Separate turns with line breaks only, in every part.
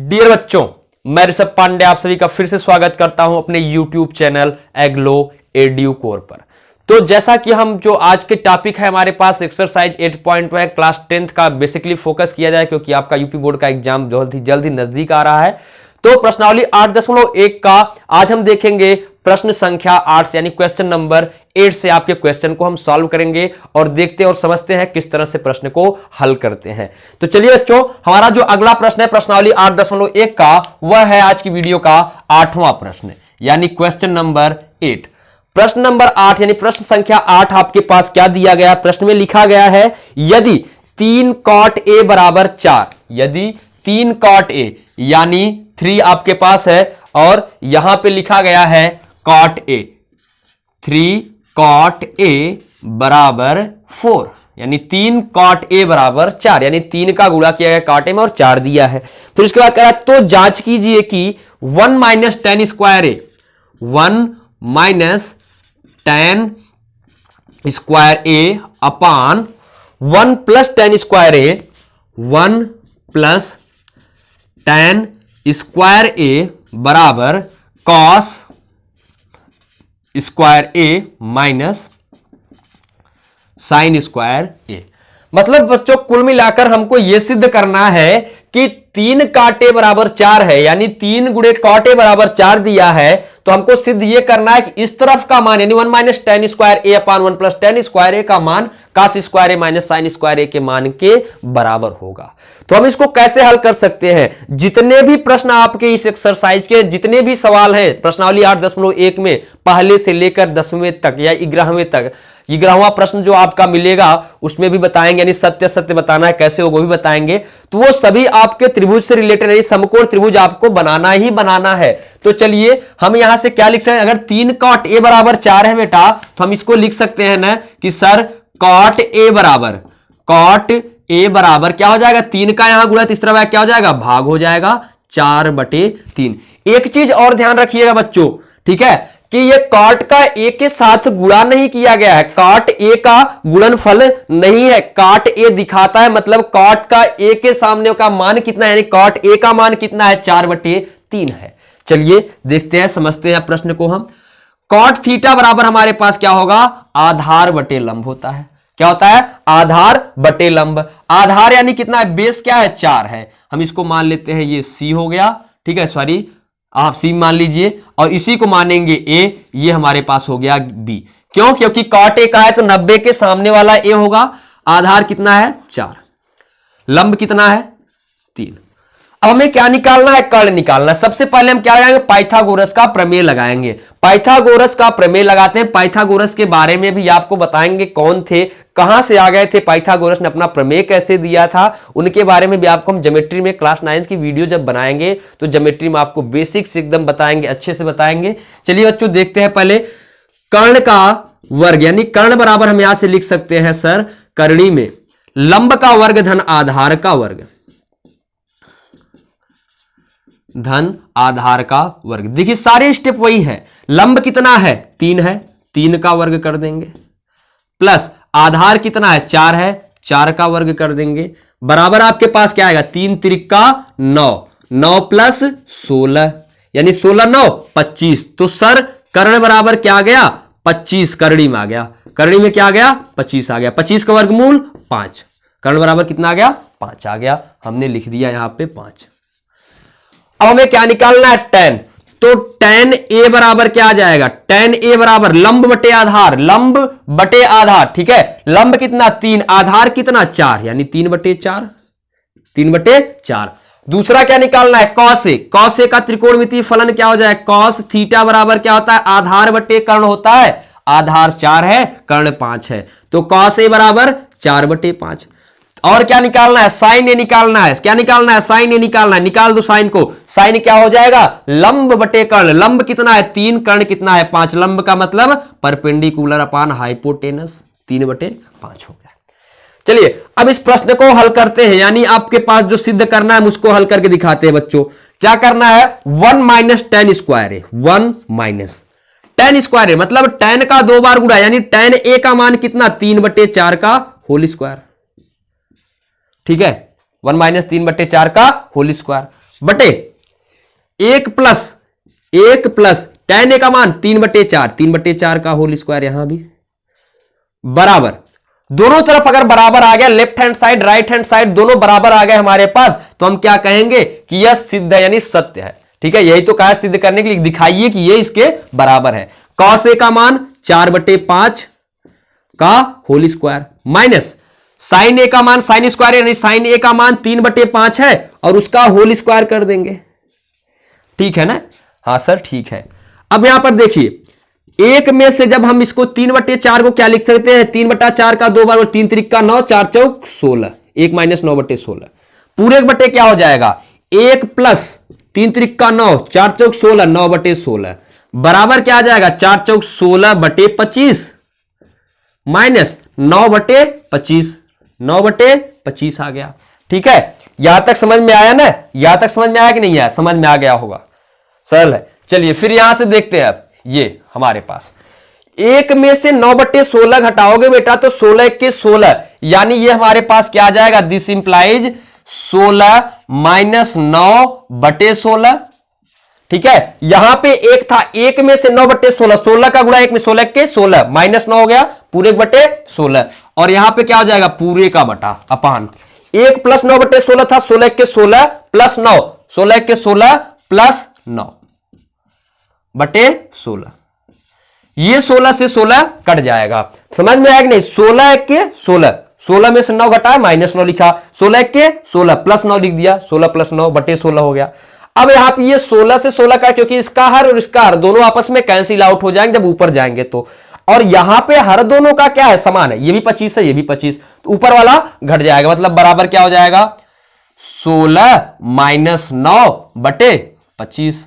Dear बच्चों, मैं ऋषभ पांडे आप सभी का फिर से स्वागत करता हूं अपने YouTube चैनल एग्लो एड्यूकोर पर। तो जैसा कि हम जो आज के टॉपिक है हमारे पास एक्सरसाइज 8.1 क्लास 10th का बेसिकली फोकस किया जाए, क्योंकि आपका यूपी बोर्ड का एग्जाम जल्द ही नजदीक आ रहा है। तो प्रश्नावली 8.1 का आज हम देखेंगे प्रश्न संख्या 8 से, यानी क्वेश्चन नंबर 8 से आपके क्वेश्चन को हम सॉल्व करेंगे और देखते और समझते हैं किस तरह से प्रश्न को हल करते हैं। तो चलिए बच्चों, हमारा जो अगला प्रश्न है प्रश्नावली 8.1 का, वह है आज की वीडियो का 8वां प्रश्न, यानी क्वेश्चन नंबर 8। प्रश्न नंबर 8 यानी प्रश्न संख्या 8 आपके पास क्या दिया गया है? प्रश्न में लिखा गया है यदि 3 cot a बराबर 4, यदि 3 cot a यानी 3 आपके पास है और यहां पे लिखा गया है cot a, 3 cot a बराबर 4, यानी 3 cot a बराबर 4, यानी 3 का गुणा किया गया cot a में और 4 दिया है। फिर उसके बाद कह रहा है तो जांच कीजिए कि 1 माइनस टेन स्क्वायर ए, 1 माइनस टेन स्क्वायर ए अपान 1 प्लस टेन स्क्वायर ए, 1 प्लस टेन स्क्वायर ए बराबर कॉस स्क्वायर ए माइनस साइन स्क्वायर ए। मतलब बच्चों कुल मिलाकर हमको यह सिद्ध करना है कि 3 cot a बराबर 4 है, यानी 3 गुणे cot a बराबर 4 दिया है, तो हमको सिद्ध यह करना है कि इस तरफ का मान यानी 1 माइनस टेन स्क्वायर ए अपान 1 प्लस टेन स्क्वायर ए का मान कास स्क्वायर ए माइनस साइन स्क्वायर ए के मान के बराबर होगा। तो हम इसको कैसे हल कर सकते हैं? जितने भी प्रश्न आपके इस एक्सरसाइज के जितने भी सवाल हैं प्रश्नावली 8.1 में, पहले से लेकर 10वें तक या 11वें तक, 11वां प्रश्न जो आपका मिलेगा उसमें भी बताएंगे, यानी सत्य सत्य बताना है कैसे हो वो भी बताएंगे। तो वो सभी आपके त्रिभुज से रिलेटेड है, समकोण त्रिभुज आपको बनाना ही बनाना है। तो चलिए हम यहां से क्या लिख सकते हैं? अगर 3 cot a बराबर 4 है बेटा, तो हम इसको लिख सकते हैं ना कि सर cot a बराबर क्या हो जाएगा? 3 का यहां गुणा, इस तरह क्या हो जाएगा? भाग हो जाएगा 4/3। एक चीज और ध्यान रखिएगा बच्चों, ठीक है, कि ये cot का a के साथ गुणा नहीं किया गया है, cot a का गुणनफल नहीं है। cot a दिखाता है, मतलब cot का a के सामने का मान कितना है, यानी cot a का मान कितना है? 4/3 है। चलिए देखते हैं, समझते हैं प्रश्न को हम। cot थीटा बराबर हमारे पास क्या होगा? आधार बटे लंब होता है। क्या होता है? आधार बटे लंब। आधार यानी कितना है? बेस क्या है? 4 है। हम इसको मान लेते हैं ये c हो गया, ठीक है, सॉरी आप सी मान लीजिए, और इसी को मानेंगे ए, ये हमारे पास हो गया बी। क्यों? क्योंकि cot a का है तो 90 के सामने वाला ए होगा। आधार कितना है? 4, लंब कितना है? 3। अब हमें क्या निकालना है? कर्ण निकालना है। सबसे पहले हम क्या लगाएंगे? पाइथागोरस का प्रमेय लगाएंगे। पाइथागोरस का प्रमेय लगाते हैं। पाइथागोरस के बारे में भी आपको बताएंगे कौन थे, कहां से आ गए थे, पाइथागोरस ने अपना प्रमेय कैसे दिया था, उनके बारे में भी आपको हम ज्योमेट्री में क्लास 9 की वीडियो जब बनाएंगे तो ज्योमेट्री में आपको बेसिक्स एकदम बताएंगे, अच्छे से बताएंगे। चलिए बच्चों देखते हैं पहले कर्ण का वर्ग, यानी कर्ण बराबर हम यहां से लिख सकते हैं सर करणी में लंब का वर्ग धन आधार का वर्ग, धन आधार का वर्ग। देखिए सारे स्टेप वही है। लंब कितना है? 3 है, 3 का वर्ग कर देंगे, प्लस आधार कितना है? 4 है, 4 का वर्ग कर देंगे, बराबर आपके पास क्या आएगा? 3 त्रिका 9, 9 प्लस 16, यानी 16 9 25। तो सर कर्ण बराबर क्या आ गया? 25 करणी में आ गया। करणी में क्या आ गया? 25 आ गया। 25 का वर्गमूल 5, कर्ण बराबर कितना आ गया? 5 आ गया। हमने लिख दिया यहां पे 5। अब हमें क्या निकालना है? tan। तो tan a बराबर क्या आ जाएगा? tan a बराबर लंब बटे आधार, लंब बटे आधार, ठीक है। लंब कितना? 3, आधार कितना? 4, यानी 3/4, 3/4। दूसरा क्या निकालना है? cos a। cos a का त्रिकोणमितीय फलन क्या हो जाएगा? cos थीटा बराबर क्या होता है? आधार बटे कर्ण होता है। आधार 4 है, कर्ण 5 है, तो cos a बराबर 4/5। और क्या निकालना है? साइन ए निकालना है। क्या निकालना है? साइन ए निकालना है। निकाल दो साइन को। साइन क्या हो जाएगा? लंब बटे कर्ण। लंब कितना है? 3, कर्ण कितना है? 5। लंब का मतलब परपेंडिकुलर अपान हाइपोटेनस, 3/5 हो गया। चलिए अब इस प्रश्न को हल करते हैं, यानी आपके पास जो सिद्ध करना है उसको हल करके दिखाते हैं बच्चों। क्या करना है? 1 माइनस टेन स्क्वायर है, 1 माइनस टेन स्क्वायर है, मतलब टेन का 2 बार गुणा, यानी टेन ए का मान कितना? 3/4 का होल स्क्वायर, ठीक है, 1 माइनस 3/4 का होल स्क्वायर। बटे 1 प्लस tan a का मान 3/4, 3/4 का होल स्क्वायर यहां भी बराबर, दोनों तरफ अगर बराबर आ गया, left hand side right hand side दोनों बराबर आ गए हमारे पास, तो हम क्या कहेंगे कि यह सिद्ध है यानी सत्य है। ठीक है, यही तो कहा सिद्ध करने के लिए, दिखाइए कि यह इसके बराबर है। cos a का मान 4/5 का whole square minus sin a का मान sin स्क्वायर यानी sin a का मान 3/5 है और उसका होल स्क्वायर कर देंगे। ठीक है ना? हाँ सर ठीक है। अब यहां पर देखिए, एक में से जब हम इसको 3/4 को क्या लिख सकते हैं, 3/4 का 2 बार, 3 त्रिक का 9, 4 चौक 16, 1 माइनस 9/16, पूरे बटे क्या हो जाएगा 1 प्लस 3 त्रिक का 9, 4 चौक 16, 9/16 बराबर क्या आ जाएगा 4 चौक 16/25 माइनस 9/25, 9/25 आ गया। ठीक है, यहां तक समझ में आया ना? यहां तक समझ में आया कि नहीं आया? समझ में आ गया होगा, सरल है। चलिए फिर यहां से देखते हैं। अब ये हमारे पास एक में से 9/16 घटाओगे बेटा तो 16 के 16, यानी ये हमारे पास क्या आ जाएगा, दिस इंप्लाइज 16 माइनस 9/16। ठीक है, यहां पे एक था, एक में से 9/16, 16 का गुणा 1 में 16 के 16 माइनस 9 हो गया पूरे बटे 16, और यहां पे क्या हो जाएगा पूरे का बटा अपान 1 प्लस 9/16 था, 16 के 16 प्लस 9, 16 के 16 प्लस 9 बटे 16, ये 16 से 16 कट जाएगा। समझ में आया कि नहीं? 16 के 16, 16 में से 9 घटाया माइनस 9 लिखा, 16 के 16 प्लस 9 लिख दिया, 16 प्लस 9 बटे 16 हो गया। अब यहां पे ये 16 से 16 का, क्योंकि इसका हर और इसका हर दोनों आपस में कैंसिल आउट हो जाएंगे जब ऊपर जाएंगे तो, और यहां पे हर दोनों का क्या है समान है, ये भी 25 है ये भी 25, तो ऊपर वाला घट जाएगा, मतलब बराबर क्या हो जाएगा 16 माइनस 9/25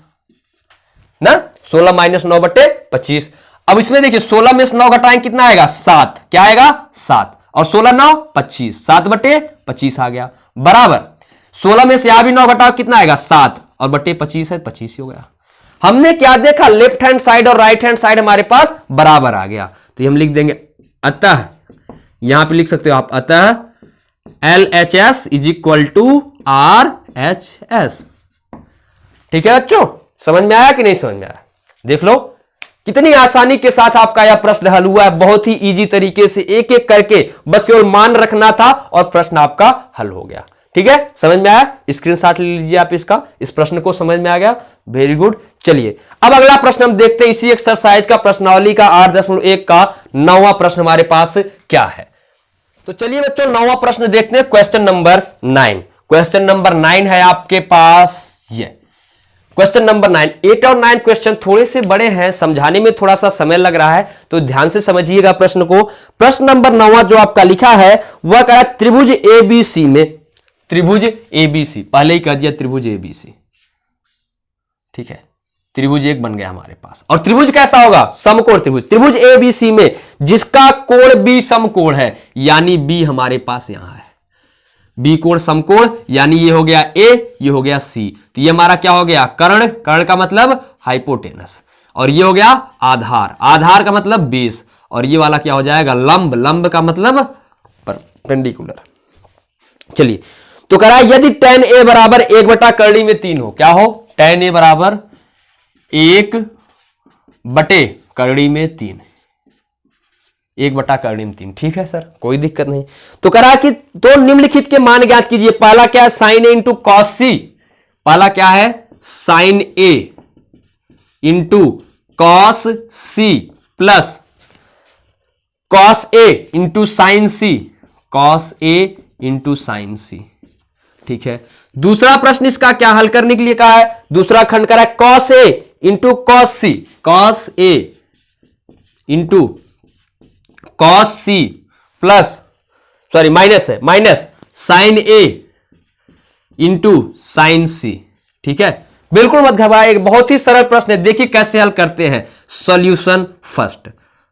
ना, 16 माइनस 9/25। अब इसमें देखिए 16 में से 9 घटाएंगे कितना आएगा 7, क्या आएगा 7, और 16 9 25, 7/25 आ गया बराबर 16 में से यहां भी 9 घटाओ कितना आएगा 7, और बटे 25 है 25 ही हो गया। हमने क्या देखा, लेफ्ट हैंड साइड और राइट हैंड साइड हमारे पास बराबर आ गया, तो हम लिख देंगे अतः, यहां पे लिख सकते हो आप अतः LHS is equal to RHS। ठीक है बच्चों, समझ में आया कि नहीं समझ में आया? देख लो कितनी आसानी के साथ आपका यह प्रश्न हल हुआ है, बहुत ही इजी तरीके से एक एक करके, बस केवल मान रखना था और प्रश्न आपका हल हो गया। ठीक है, समझ में आया? स्क्रीनशॉट ले लीजिए आप इसका, इस प्रश्न को समझ में आ गया, वेरी गुड। चलिए अब अगला प्रश्न हम देखते हैं, इसी एक्सरसाइज का प्रश्नावली का 8.1 का 9वां प्रश्न हमारे पास क्या है। तो चलिए बच्चों 9वां प्रश्न देखते हैं, क्वेश्चन नंबर 9। क्वेश्चन नंबर 9 है आपके पास ये क्वेश्चन नंबर 9। 8 और 9 क्वेश्चन थोड़े से बड़े हैं, समझाने में थोड़ा सा समय लग रहा है, तो ध्यान से समझिएगा प्रश्न को। प्रश्न नंबर 9 जो आपका लिखा है वह कह रहा है त्रिभुज ABC में, त्रिभुज ABC, पहले ही कह दिया त्रिभुज ABC। ठीक है, त्रिभुज एक बन गया हमारे पास, और त्रिभुज कैसा होगा समकोण त्रिभुज। त्रिभुज ABC में जिसका कोण B समकोण है, यानी B हमारे पास यहां है, बी कोण समकोण, यानी ये हो गया A, ये हो गया C, तो ये हमारा क्या हो गया कर्ण, कर्ण का मतलब हाइपोटेनस, और ये हो गया आधार, आधार का मतलब बेस, और ये वाला क्या हो जाएगा लंब, लंब का मतलब परपेंडिकुलर। चलिए तो कह रहा है यदि tan A बराबर 1/कर्णी में 3 हो, क्या हो tan A बराबर 1/कर्णी में 3, 1/कर्णी में 3। ठीक है सर, कोई दिक्कत नहीं। तो कह रहा है कि तो निम्नलिखित के मान ज्ञात कीजिए। पहला क्या है sin A into cos C, पहला क्या है sin A into cos C plus cos A into sine C, cos A into sine C. ठीक है, दूसरा प्रश्न इसका क्या हल करने के लिए कहा है, दूसरा खंड करा है cos A into cos C, cos A into cos C plus sorry minus है, minus sine A into sine C. ठीक है, बिल्कुल मत घबराइए, बहुत ही सरल प्रश्न है, देखिए कैसे हल करते हैं। सॉल्यूशन फर्स्ट,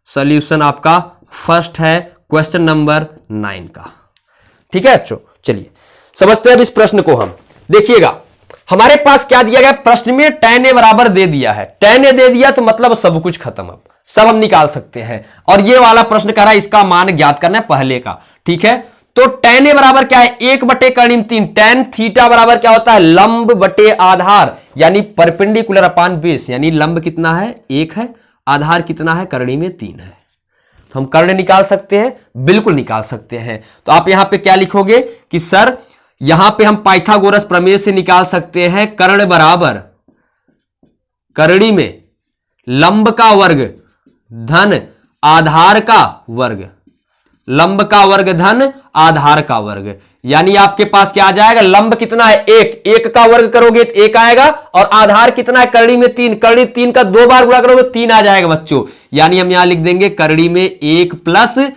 सॉल्यूशन आपका फर्स्ट है क्वेश्चन नंबर 9 का। ठीक है बच्चों, चलिए समझते हैं अब इस प्रश्न को हम। देखिएगा हमारे पास क्या दिया गया, प्रश्न में tan A बराबर दे दिया है, tan A दे दिया तो मतलब सब कुछ खत्म, अब सब हम निकाल सकते हैं। और ये वाला प्रश्न कह रहा है इसका मान ज्ञात करना है पहले का। ठीक है, तो tan ए बराबर क्या है, 1/3। tan थीटा बराबर क्या होता है, लंब बटे आधार, यानी परपेंडिकुलर अपान बेस, यानी लंब कितना है 1 है, आधार कितना है, करड़ी में 3 है। तो हम कर्ण निकाल सकते हैं, बिल्कुल निकाल सकते हैं। तो आप यहां पे क्या लिखोगे कि सर यहां पे हम पाइथागोरस प्रमेय से निकाल सकते हैं कर्ण बराबर करड़ी में लंब का वर्ग धन आधार का वर्ग, लंब का वर्ग धन आधार का वर्ग, यानी आपके पास क्या आ जाएगा, लंब कितना है 1, 1 का वर्ग करोगे तो 1 आएगा, और आधार कितना है करड़ी में 3, करड़ी 3 का 2 बार गुणा करोगे 3 आ जाएगा बच्चों। यानी हम यहां लिख देंगे करड़ी में 1 +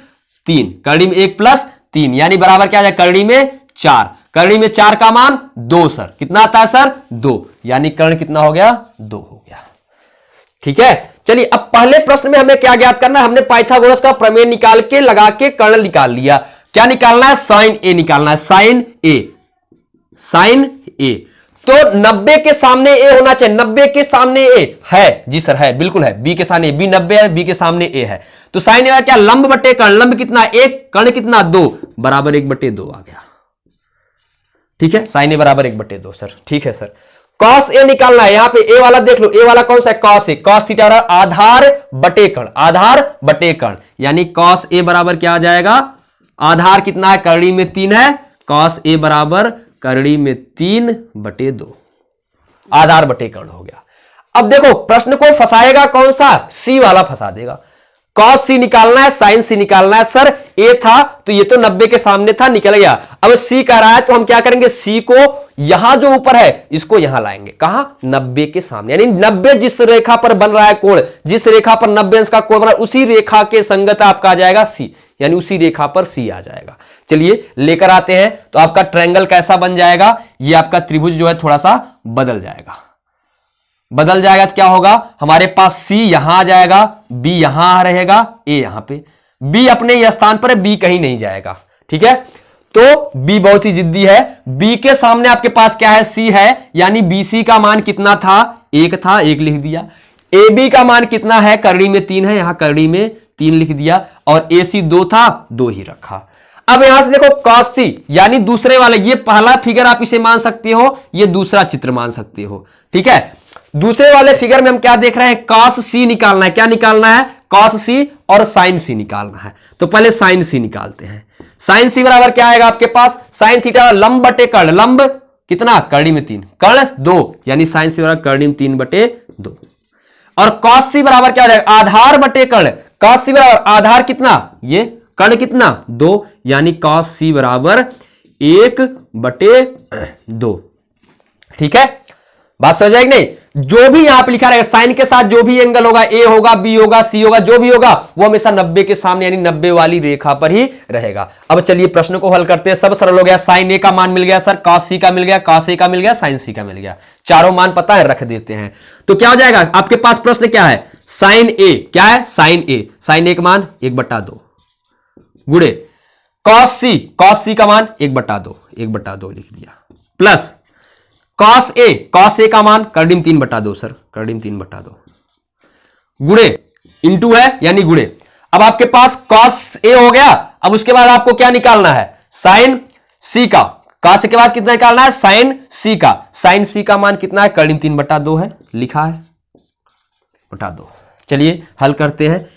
3, करड़ी में 1 + 3 यानी बराबर क्या आ जाएगा, करड़ी में 4, करड़ी में 4 का मान 2 सर, कितना आता है सर 2, यानी कर्ण कितना हो गया 2 हो गया। ठीक है, चलिए अब पहले प्रश्न में हमें क्या ज्ञात करना है, हमने पाइथागोरस का प्रमेय निकाल के लगा के कर्ण निकाल लिया। क्या निकालना है, साइन ए निकालना है, साइन ए, साइन ए। तो 90 के सामने ए होना चाहिए, 90 के सामने ए है जी सर, है बिल्कुल है, बी के सामने बी 90 है, बी के सामने ए है, तो साइन ए क्या, लंब बटे कर्ण, लंब कितना 1, कर्ण कितना 2, बराबर 1/2 आ गया। ठीक है, साइन ए बराबर 1/2 सर, ठीक है सर। कॉस ए निकालना है, यहां पे ए वाला देख लो, ए वाला कौन सा है, कॉस ए, कॉस थीटा आधार बटे कर्ण, आधार बटे कर्ण, यानी कॉस ए बराबर क्या आ जाएगा, आधार कितना है करड़ी में 3 है, कॉस ए बराबर करड़ी में 3/2, आधार बटे कर्ण हो गया। अब देखो प्रश्न को फंसाएगा कौन सा, सी वाला फंसा देगा, कॉस सी निकालना है, साइन सी निकालना है। सर ए था तो ये तो 90 के सामने था, निकल गया, अब सी कह रहा है तो हम क्या करेंगे, सी को यहां जो ऊपर है इसको यहां लाएंगे, कहां 90 के सामने, यानी 90 जिस रेखा पर बन रहा है कोण, जिस रेखा पर 90 अंश का कोण बन रहा है उसी रेखा के संगत आपका आ जाएगा सी, यानी उसी रेखा पर सी आ जाएगा। चलिए लेकर आते हैं, तो आपका ट्रायंगल कैसा बन जाएगा, ये आपका त्रिभुज जो है थोड़ा सा बदल जाएगा, बदल जाएगा तो क्या होगा, हमारे पास C यहां आ जाएगा, B यहां रहेगा, A यहां पे, B अपने स्थान पर है, B कहीं नहीं जाएगा। ठीक है, तो B बहुत ही जिद्दी है, B के सामने आपके पास क्या है, C है, यानी BC का मान कितना था, 1 था, 1 लिख दिया। AB का मान कितना है, करड़ी में 3 है, यहां करड़ी में 3 लिख दिया, और AC 2 था, 2 ही रखा। अब यहां से देखो cos C, यानी दूसरे वाले, ये पहला फिगर आप इसे मान सकते हो, ये दूसरा चित्र मान सकते हो। ठीक है, दूसरे वाले फिगर में हम क्या देख रहे हैं, cos C निकालना है, क्या निकालना है, cos C और sin C निकालना है। तो पहले sin C निकालते हैं, sin C बराबर क्या आएगा आपके पास, sin थीटा लंब बटे कर्ण, लंब कितना करड़ी में 3, कर्ण 2, यानी sin C बराबर करड़ी में 3/2, और cos C बराबर क्या हो जाएगा, आधार बटे कर्ण, cos C बराबर आधार कितना, ये कर्ण कितना 2, यानी cos C बराबर 1/2। ठीक है, बात समझ आएगी नहीं, जो भी यहां पे लिखा रहेगा साइन के साथ जो भी एंगल होगा, ए होगा, बी होगा, सी होगा, जो भी होगा वो हमेशा 90 के सामने यानी 90 वाली रेखा पर ही रहेगा। अब चलिए प्रश्न को हल करते हैं, सब सरल हो गया, साइन ए का मान मिल गया सर, cos सी का मिल गया, cos ए का मिल गया, साइन सी का मिल गया, चारों मान पता है, रख देते हैं। तो क्या हो जाएगा आपके पास, प्रश्न क्या है, साइन ए क्या है, साइन ए, साइन ए का मान 1/2 गुणे cos सी का मान 1/2 लिख दिया, प्लस cos ए का मान करड़ी में 3/2 सर, करड़ी में 3/2 गुणे इंटू है यानी गुणे। अब आपके पास cos ए हो गया, अब उसके बाद आपको क्या निकालना है, sin C का, cos के बाद कितना निकालना है, sin C का, sin C का मान कितना है, करड़ी में 3/2 है, लिखा है /2। चलिए हल करते हैं,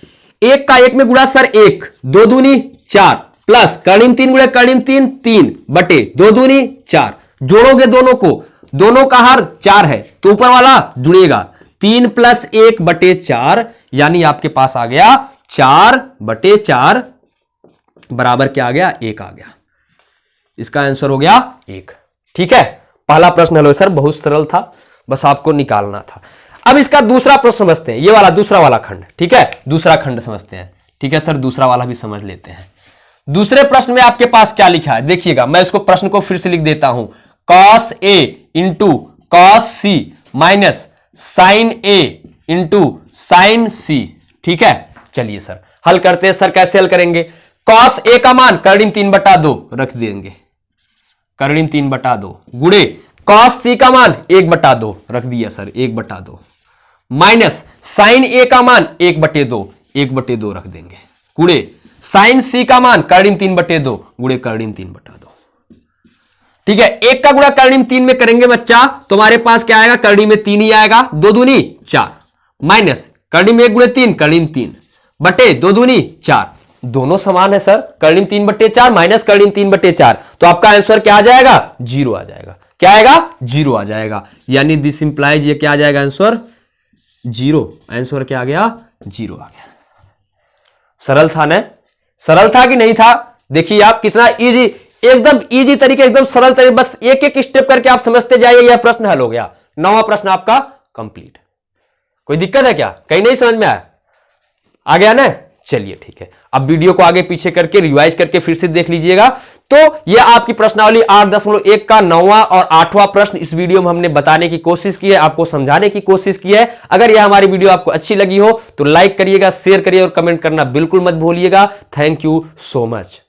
1 का 1 में गुणा सर 1, 2 दूनी 4, प्लस करड़ी में 3 गुणे करड़ी में 3/2 दूनी 4, जोड़ोगे दोनों को, दोनों का हर 4 है तो ऊपर वाला जुड़ेगा, 3 + 1/4, यानी आपके पास आ गया 4/4 बराबर क्या आ गया, 1 आ गया, इसका आंसर हो गया 1। ठीक है, पहला प्रश्न हल हो सर, बहुत सरल था, बस आपको निकालना था। अब इसका दूसरा प्रश्न समझते हैं, ये वाला दूसरा वाला खंड। ठीक है, दूसरा खंड समझते हैं। ठीक है सर, दूसरा वाला भी समझ लेते हैं। दूसरे प्रश्न में आपके पास क्या लिखा है, देखिएगा, मैं इसको प्रश्न को फिर से लिख देता हूं, cos A into cos C minus sin A into sin C। ठीक है, चलिए सर हल करते हैं। सर कैसे हल करेंगे, cos A का मान करड़ी में 3/2 रख देंगे, करड़ी में 3/2 गुणे cos C का मान 1/2 रख दिया सर, 1/2 माइनस sin A का मान 1/2 रख देंगे, गुणे साइन सी का मान कर्णिम 3/2 गुणे कर्णिम 3/2। ठीक है, 1 का गुणा कर्णिम 3 में करेंगे बच्चा, तुम्हारे पास क्या आएगा, कर्णिम में 3 ही आएगा, 2 दूनी 4 माइनस कर्णिम 1 गुणे 3 कर्णिम 3 बटे 2 दूनी 4, दोनों समान है सर, कर्णिम 3/4 माइनस कर्णिम 3/4, तो आपका आंसर क्या आ जाएगा, 0 आ जाएगा। क्या आएगा, 0 आ जाएगा, यानी दिस इंप्लाइज ये क्या आ जाएगा आंसर, 0। आंसर क्या आ गया, 0 आ गया। सरल था ना, सरल था कि नहीं था? देखिए आप कितना इजी, एकदम इजी तरीके, एकदम सरल तरीके, बस एक एक स्टेप करके आप समझते जाइए, यह प्रश्न हल हो गया। 9वां प्रश्न आपका कंप्लीट। कोई दिक्कत है क्या, कहीं नहीं समझ में आया, आ गया ना? चलिए ठीक है, अब वीडियो को आगे पीछे करके रिवाइज करके फिर से देख लीजिएगा। तो यह आपकी प्रश्नावली 8.1 का 9वां और 8वां प्रश्न इस वीडियो में हमने बताने की कोशिश की है, आपको समझाने की कोशिश की है। अगर यह हमारी वीडियो आपको अच्छी लगी हो तो लाइक करिएगा, शेयर करिए और कमेंट करना बिल्कुल मत भूलिएगा। Thank you so much.